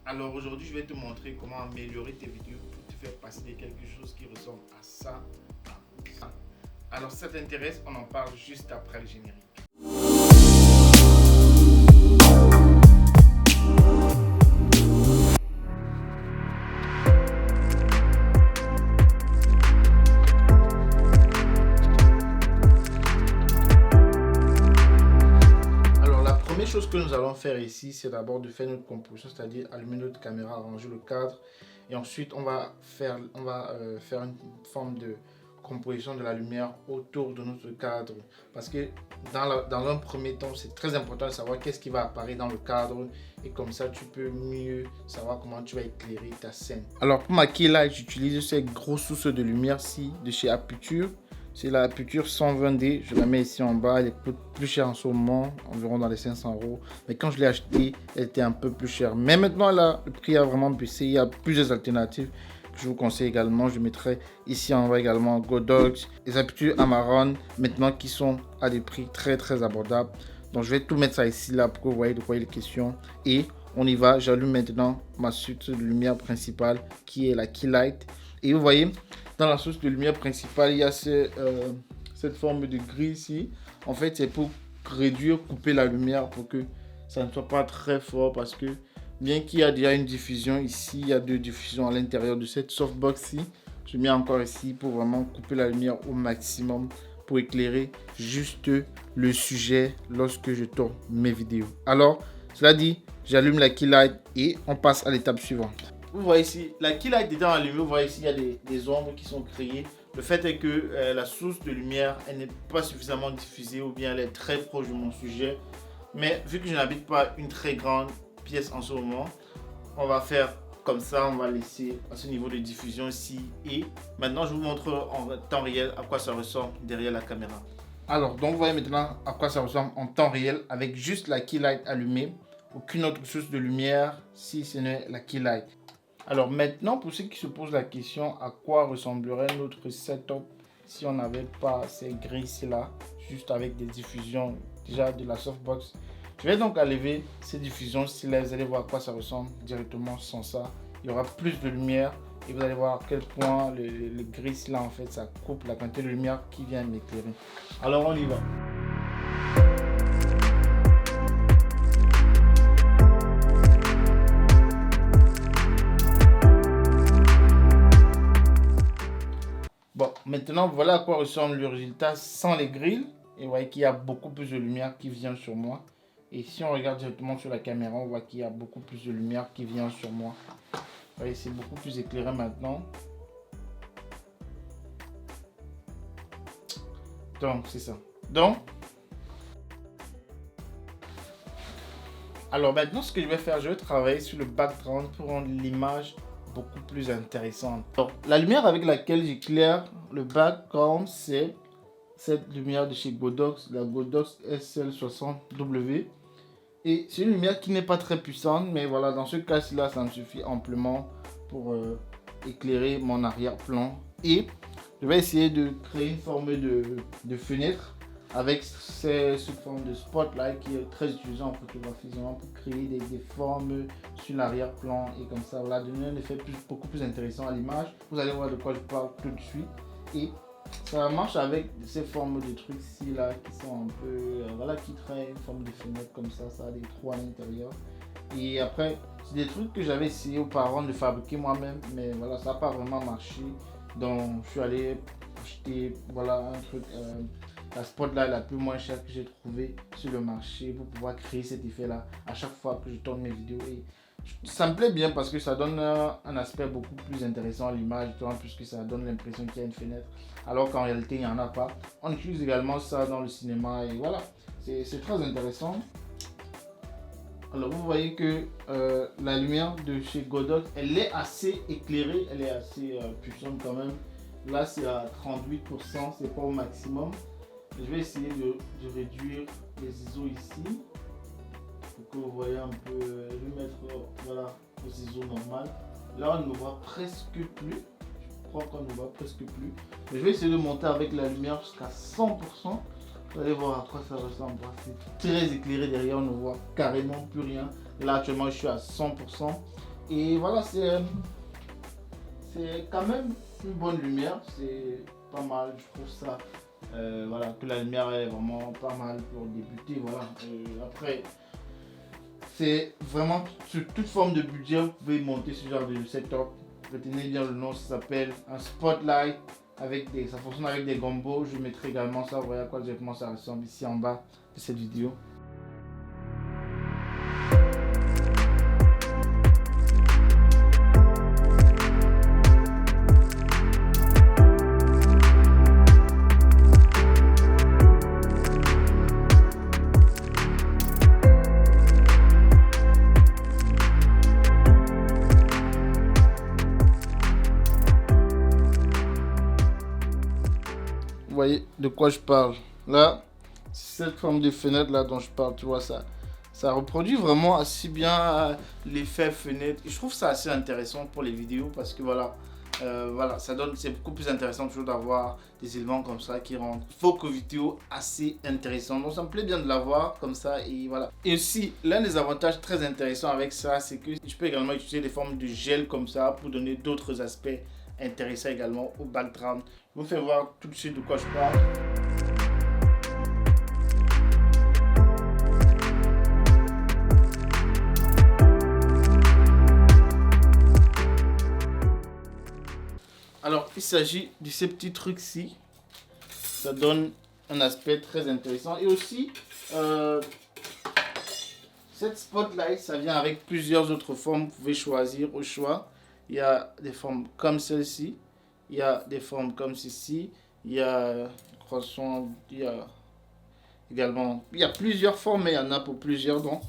Alors aujourd'hui, je vais te montrer comment améliorer tes vidéos pour te faire passer de quelque chose qui ressemble à ça, à ça. Alors si ça t'intéresse, on en parle juste après le générique. La chose que nous allons faire ici, c'est d'abord de faire notre composition, c'est-à-dire allumer notre caméra, arranger le cadre, et ensuite on va faire une forme de composition de la lumière autour de notre cadre, parce que dans un premier temps, c'est très important de savoir qu'est-ce qui va apparaître dans le cadre, et comme ça tu peux mieux savoir comment tu vas éclairer ta scène. Alors pour ma key light, j'utilise ces grosses sources de lumière-ci de chez Aputure. C'est la Aputure 120D, je la mets ici en bas, elle coûte plus cher en ce moment, environ dans les 500 €. Mais quand je l'ai achetée, elle était un peu plus chère. Mais maintenant, là, le prix a vraiment baissé, il y a plusieurs alternatives que je vous conseille également. Je mettrai ici en bas également Godox, les Aputures Amaron, maintenant qui sont à des prix très très abordables. Donc je vais tout mettre ça ici, là, pour que vous voyez de quoi il est question. Et on y va, j'allume maintenant ma source de lumière principale qui est la Key Light. Et vous voyez, dans la source de lumière principale, il y a cette forme de grille ici. En fait, c'est pour réduire, couper la lumière pour que ça ne soit pas très fort. Parce que bien qu'il y a déjà une diffusion ici, il y a deux diffusions à l'intérieur de cette softbox-ci. Je mets encore ici pour vraiment couper la lumière au maximum pour éclairer juste le sujet lorsque je tourne mes vidéos. Alors, cela dit, j'allume la key light et on passe à l'étape suivante. Vous voyez ici, la key light étant allumée, vous voyez ici, il y a des ombres qui sont créées. Le fait est que la source de lumière, elle n'est pas suffisamment diffusée ou bien elle est très proche de mon sujet. Mais vu que je n'habite pas une très grande pièce en ce moment, on va faire comme ça, on va laisser à ce niveau de diffusion ici. Et maintenant, je vous montre en temps réel à quoi ça ressemble derrière la caméra. Alors, donc vous voyez maintenant à quoi ça ressemble en temps réel avec juste la key light allumée. Aucune autre source de lumière si ce n'est la key light. Alors maintenant, pour ceux qui se posent la question à quoi ressemblerait notre setup si on n'avait pas ces grilles-là, juste avec des diffusions déjà de la softbox. Je vais donc enlever ces diffusions-ci-là, vous allez voir à quoi ça ressemble directement sans ça. Il y aura plus de lumière et vous allez voir à quel point le gris-là, en fait, ça coupe la quantité de lumière qui vient m'éclairer. Alors on y va. Bon, maintenant, voilà à quoi ressemble le résultat sans les grilles. Et vous voyez qu'il y a beaucoup plus de lumière qui vient sur moi. Et si on regarde directement sur la caméra, on voit qu'il y a beaucoup plus de lumière qui vient sur moi. Vous voyez, c'est beaucoup plus éclairé maintenant. Donc, c'est ça. Donc, alors maintenant, ce que je vais faire, je vais travailler sur le background pour rendre l'image beaucoup plus intéressante. Donc, la lumière avec laquelle j'éclaire le background, c'est cette lumière de chez Godox, la Godox SL60W. Et c'est une lumière qui n'est pas très puissante, mais voilà, dans ce cas-là, ça me suffit amplement pour éclairer mon arrière-plan. Et je vais essayer de créer une forme de fenêtre avec cette forme de spotlight qui est très utilisée en photographie, pour créer des formes sur l'arrière-plan et comme ça, voilà, donner un effet beaucoup plus intéressant à l'image. Vous allez voir de quoi je parle tout de suite. Et ça marche avec ces formes de trucs ici là qui sont un peu voilà, qui créent une forme de fenêtre comme ça a des trous à l'intérieur. Et après, c'est des trucs que j'avais essayé auparavant de fabriquer moi-même, mais voilà, ça n'a pas vraiment marché. Donc je suis allé acheter voilà un truc, la spotlight la plus moins chère que j'ai trouvé sur le marché pour pouvoir créer cet effet là à chaque fois que je tourne mes vidéos. Et ça me plaît bien parce que ça donne un aspect beaucoup plus intéressant à l'image, puisque ça donne l'impression qu'il y a une fenêtre alors qu'en réalité il n'y en a pas. On utilise également ça dans le cinéma et voilà, c'est très intéressant. Alors vous voyez que la lumière de chez Godox, elle est assez éclairée, elle est assez puissante quand même. Là c'est à 38%, c'est pas au maximum. Je vais essayer de réduire les ISO ici pour que vous voyez un peu. Je vais mettre voilà, aux ISO normal. Là on ne voit presque plus. Je crois qu'on ne voit presque plus. Mais je vais essayer de monter avec la lumière jusqu'à 100%. Vous allez voir à quoi ça ressemble. C'est très éclairé derrière, on ne voit carrément plus rien. Et là actuellement je suis à 100%. Et voilà, c'est quand même une bonne lumière, c'est pas mal, je trouve ça. Voilà, que la lumière est vraiment pas mal pour débuter. Voilà. Après, c'est vraiment sur toute forme de budget, vous pouvez monter ce genre de setup. Retenez bien le nom, ça s'appelle un spotlight. Ça fonctionne avec des gombos. Je mettrai également ça, vous voyez à quoi exactement ça ressemble ici en bas de cette vidéo. Vous voyez de quoi je parle. Là, cette forme de fenêtre là dont je parle, tu vois ça reproduit vraiment assez bien l'effet fenêtre. Et je trouve ça assez intéressant pour les vidéos parce que voilà, c'est beaucoup plus intéressant toujours d'avoir des éléments comme ça qui rendent vos vidéos assez intéressantes. Donc ça me plaît bien de l'avoir comme ça et voilà. Et aussi, l'un des avantages très intéressants avec ça, c'est que je peux également utiliser des formes de gel comme ça pour donner d'autres aspects intéressants également au background. Je vous fais voir tout de suite de quoi je parle. Alors, il s'agit de ces petits trucs-ci. Ça donne un aspect très intéressant. Et aussi, cette spotlight, ça vient avec plusieurs autres formes. Vous pouvez choisir au choix. Il y a des formes comme celle-ci. Il y a des formes comme ceci. Il y a croissant. Il y a également. Il y a plusieurs formes, mais il y en a pour plusieurs. Donc, vous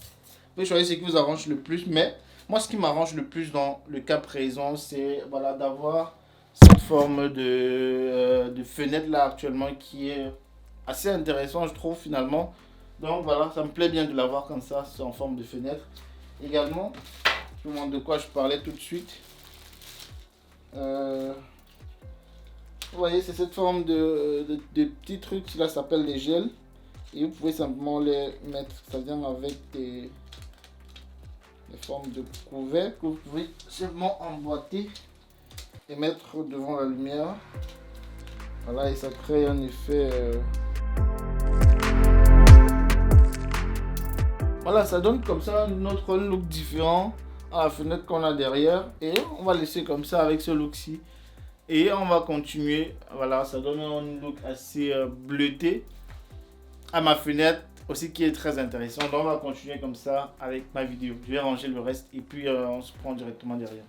pouvez choisir ce qui vous arrange le plus. Mais moi, ce qui m'arrange le plus dans le cas présent, c'est voilà, d'avoir cette forme de fenêtre là actuellement qui est assez intéressant, je trouve finalement. Donc voilà, ça me plaît bien de l'avoir comme ça, c'est en forme de fenêtre. Également, je vous montre de quoi je parlais tout de suite. Vous voyez, c'est cette forme de petits trucs, cela s'appelle les gels. Et vous pouvez simplement les mettre, ça vient avec des formes de couverts que vous pouvez simplement emboîter et mettre devant la lumière. Voilà, et ça crée un effet. Voilà, ça donne comme ça un autre look différent à la fenêtre qu'on a derrière. Et on va laisser comme ça avec ce look-ci. Et on va continuer. Voilà, ça donne un look assez bleuté à ma fenêtre aussi qui est très intéressant. Donc on va continuer comme ça avec ma vidéo. Je vais ranger le reste et puis on se prend directement derrière.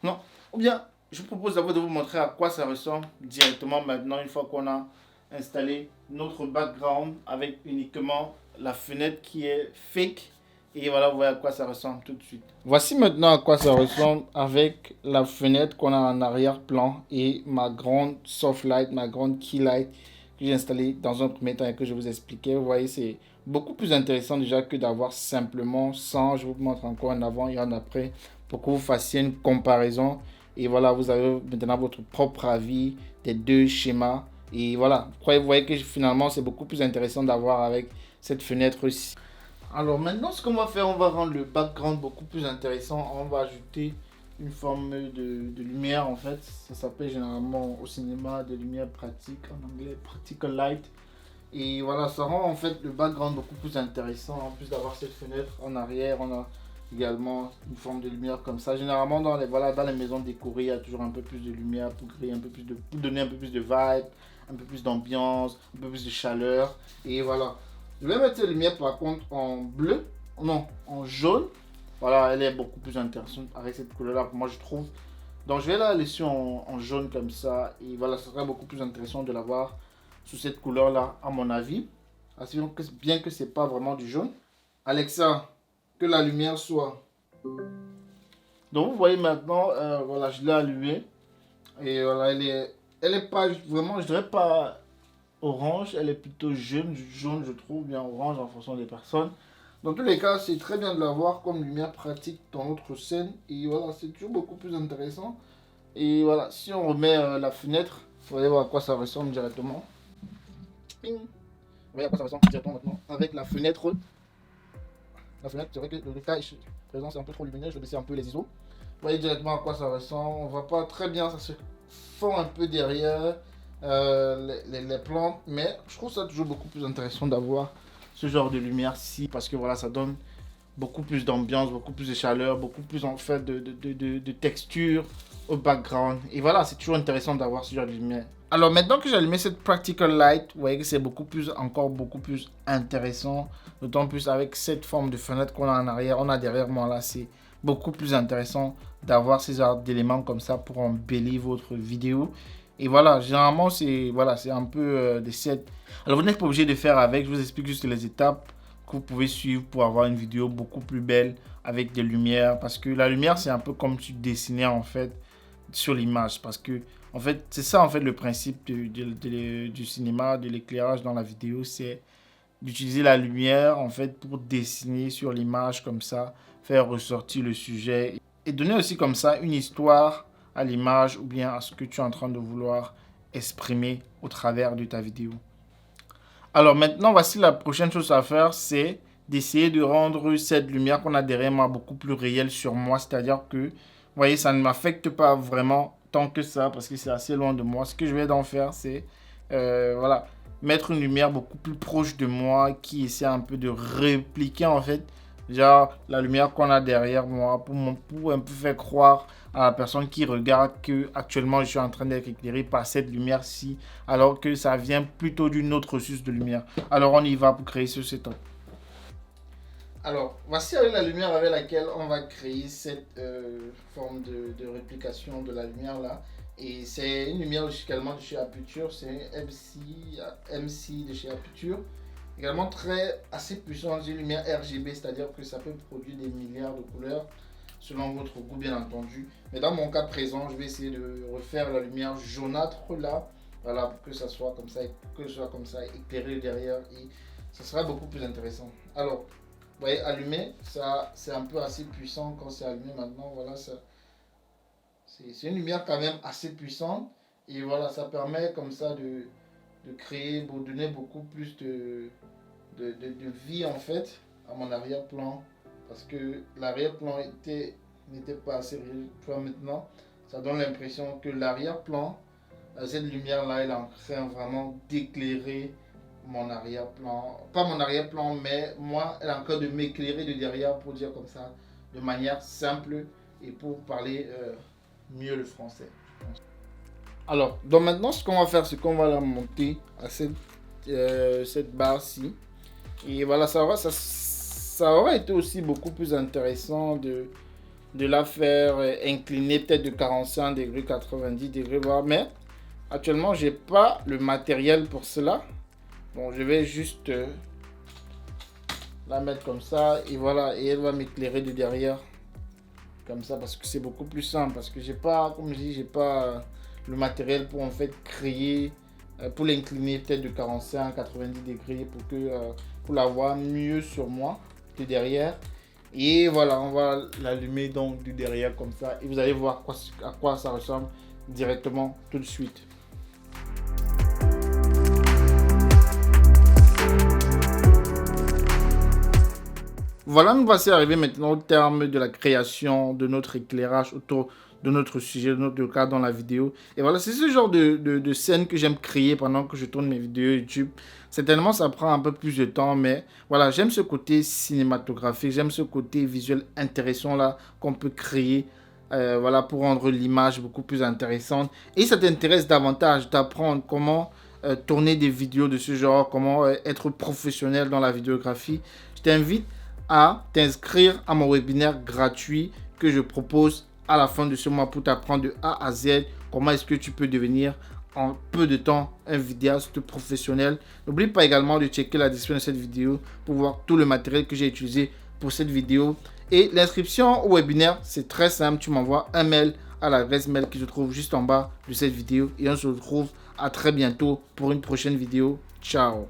Non, ou bien je vous propose d'abord de vous montrer à quoi ça ressemble directement maintenant une fois qu'on a installé notre background avec uniquement la fenêtre qui est fake. Et voilà, vous voyez à quoi ça ressemble tout de suite. Voici maintenant à quoi ça ressemble avec la fenêtre qu'on a en arrière-plan et ma grande soft light, ma grande key light que j'ai installée dans un premier temps et que je vous expliquais. Vous voyez, c'est beaucoup plus intéressant déjà que d'avoir simplement 100. Je vous montre encore en avant et en après pour que vous fassiez une comparaison. Et voilà, vous avez maintenant votre propre avis des deux schémas. Et voilà, vous voyez que finalement, c'est beaucoup plus intéressant d'avoir avec cette fenêtre-ci. Alors maintenant, ce qu'on va faire, on va rendre le background beaucoup plus intéressant. On va ajouter une forme de lumière en fait. Ça s'appelle généralement au cinéma de lumière pratique, en anglais practical light. Et voilà, ça rend en fait le background beaucoup plus intéressant. En plus d'avoir cette fenêtre en arrière, on a également une forme de lumière comme ça. Généralement dans les maisons décorées, il y a toujours un peu plus de lumière pour créer un peu plus pour donner un peu plus de vibe, un peu plus d'ambiance, un peu plus de chaleur. Et voilà. Je vais mettre cette lumière par contre en bleu, non, en jaune. Voilà, elle est beaucoup plus intéressante avec cette couleur là, moi je trouve. Donc je vais la laisser en jaune comme ça. Et voilà, ce sera beaucoup plus intéressant de l'avoir sous cette couleur là, à mon avis. Bien que c'est pas vraiment du jaune. Alexa, que la lumière soit. Donc vous voyez maintenant, voilà, je l'ai allumée. Et voilà, elle est pas vraiment, je dirais pas orange, elle est plutôt jaune, je trouve, bien orange en fonction des personnes. Dans tous les cas, c'est très bien de l'avoir comme lumière pratique dans notre scène. Et voilà, c'est toujours beaucoup plus intéressant. Et voilà, si on remet la fenêtre, vous allez voir à quoi ça ressemble directement. Ping. Vous voyez à quoi ça ressemble directement maintenant avec la fenêtre. La fenêtre, c'est vrai que le détail présent, c'est un peu trop lumineux, je vais baisser un peu les ISO. Vous voyez directement à quoi ça ressemble. On voit pas très bien, ça se fond un peu derrière les plantes, mais je trouve ça toujours beaucoup plus intéressant d'avoir ce genre de lumière-ci, parce que voilà, ça donne beaucoup plus d'ambiance, beaucoup plus de chaleur, beaucoup plus en fait de texture au background. Et voilà, c'est toujours intéressant d'avoir ce genre de lumière. Alors maintenant que j'ai allumé cette Practical Light, vous voyez que c'est encore beaucoup plus intéressant. D'autant plus avec cette forme de fenêtre qu'on a en arrière, on a derrière moi là, c'est beaucoup plus intéressant d'avoir ces genres d'éléments comme ça pour embellir votre vidéo. Et voilà, généralement c'est un peu des sets. Alors vous n'êtes pas obligé de faire avec, je vous explique juste les étapes que vous pouvez suivre pour avoir une vidéo beaucoup plus belle avec des lumières. Parce que la lumière c'est un peu comme tu dessinais en fait sur l'image. Parce que en fait c'est ça en fait le principe du cinéma, de l'éclairage dans la vidéo, c'est d'utiliser la lumière en fait pour dessiner sur l'image comme ça, faire ressortir le sujet et donner aussi comme ça une histoire à l'image ou bien à ce que tu es en train de vouloir exprimer au travers de ta vidéo. Alors maintenant, voici la prochaine chose à faire, c'est d'essayer de rendre cette lumière qu'on a derrière moi beaucoup plus réelle sur moi. C'est-à-dire que, vous voyez, ça ne m'affecte pas vraiment tant que ça parce que c'est assez loin de moi. Ce que je vais en faire, c'est voilà, mettre une lumière beaucoup plus proche de moi qui essaie un peu de répliquer en fait genre la lumière qu'on a derrière moi pour un peu faire croire à la personne qui regarde que actuellement je suis en train d'être éclairé par cette lumière-ci alors que ça vient plutôt d'une autre source de lumière. Alors on y va pour créer ce setup. Alors voici la lumière avec laquelle on va créer cette forme de réplication de la lumière là. Et c'est une lumière également de chez Aputure, c'est MC de chez Aputure. Également assez puissante, une lumière RGB, c'est-à-dire que ça peut produire des milliards de couleurs selon votre goût bien entendu. Mais dans mon cas présent, je vais essayer de refaire la lumière jaunâtre là, voilà, pour que ça soit comme ça, éclairé derrière et ça sera beaucoup plus intéressant. Alors, vous voyez, allumé, ça c'est un peu assez puissant quand c'est allumé maintenant, voilà, c'est une lumière quand même assez puissante et voilà, ça permet comme ça de créer, de donner beaucoup plus de vie en fait à mon arrière-plan parce que l'arrière-plan n'était pas assez réel. Tu vois, maintenant ça donne l'impression que l'arrière-plan, cette lumière là, elle est en train vraiment d'éclairer mon arrière-plan, pas mon arrière-plan mais moi elle est en train de m'éclairer de derrière pour dire comme ça de manière simple et pour parler mieux le français. Alors donc maintenant ce qu'on va faire, c'est qu'on va la monter à cette barre-ci. Et voilà, ça aurait été aussi beaucoup plus intéressant de la faire incliner peut-être de 45 degrés, 90 degrés, voire. Mais actuellement, j'ai pas le matériel pour cela. Bon, je vais juste la mettre comme ça. Et voilà, et elle va m'éclairer de derrière. Comme ça, parce que c'est beaucoup plus simple. Parce que j'ai pas, comme je dis, j'ai pas le matériel pour en fait créer, pour l'incliner peut-être de 45 90 degrés pour la voir mieux sur moi de derrière. Et voilà, on va l'allumer donc du derrière comme ça et vous allez voir à quoi ça ressemble directement tout de suite. Voilà, nous voici arrivés maintenant au terme de la création de notre éclairage autour de notre sujet, de notre cas dans la vidéo. Et voilà, c'est ce genre de scène que j'aime créer pendant que je tourne mes vidéos YouTube. Certainement, ça prend un peu plus de temps, mais voilà, j'aime ce côté cinématographique, j'aime ce côté visuel intéressant là qu'on peut créer. Voilà, pour rendre l'image beaucoup plus intéressante. Et ça t'intéresse davantage d'apprendre comment tourner des vidéos de ce genre, comment être professionnel dans la vidéographie. Je t'invite à t'inscrire à mon webinaire gratuit que je propose à la fin de ce mois pour t'apprendre de A à Z comment est-ce que tu peux devenir en peu de temps un vidéaste professionnel. N'oublie pas également de checker la description de cette vidéo pour voir tout le matériel que j'ai utilisé pour cette vidéo. Et l'inscription au webinaire, c'est très simple. Tu m'envoies un mail à l'adresse mail qui se trouve juste en bas de cette vidéo et on se retrouve à très bientôt pour une prochaine vidéo. Ciao.